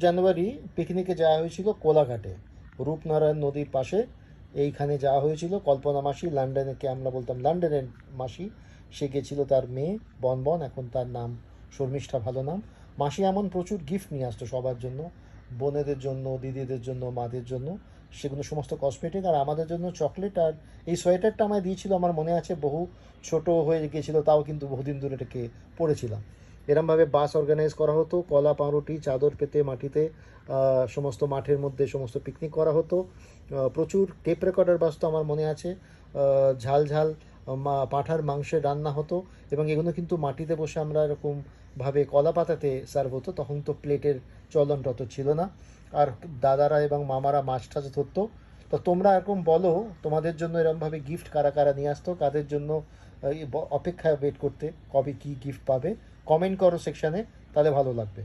জানুয়ারি পিকনিকে যাওয়া হয়েছিল কোলাঘাটে, রূপনারায়ণ নদীর পাশে। এইখানে যাওয়া হয়েছিল। কল্পনা মাসি, লন্ডনেকে আমরা বলতাম লন্ডনের মাসি, সে গেছিল তার মেয়ে বনবন, এখন তার নাম শর্মিষ্ঠা, ভালো নাম। মাসি এমন প্রচুর গিফট নিয়ে আসতো সবার জন্য, বোনেদের জন্য, দিদিদের জন্য, মাদের জন্য, সেগুলো সমস্ত কসমেটিক, আর আমাদের জন্য চকলেট। আর এই সোয়েটারটা আমায় দিয়েছিল, আমার মনে আছে, বহু ছোট হয়ে গিয়েছিল, তাও কিন্তু বহুদিন ধরে এটাকে পরেছিলাম। এরমভাবে বাস অর্গানাইজ করা হতো, কলা পাউরুটি চাদর পেতে মাটিতে সমস্ত মাঠের মধ্যে সমস্ত পিকনিক করা হতো। প্রচুর টেপ রেকর্ডার বাজতো, আমার মনে আছে। ঝাল ঝাল পাঁঠার মাংসের রান্না হতো, এবং এগুলো কিন্তু মাটিতে বসে আমরা এরকমভাবে কলা পাতাতে সার্ভ হতো। তখন তো প্লেটের চলন তত ছিল না। আর দাদারা এবং মামারা মাছ টাছ ধরতো। তো তোমরা এরকম বলো, তোমাদের জন্য এরকমভাবে গিফট কারা কারা নিয়ে আসতো, কাদের জন্য অপেক্ষায় ওয়েট করতে, কবে কী গিফট পাবে। কমেন্ট করো সেকশানে, তাহলে ভালো লাগবে।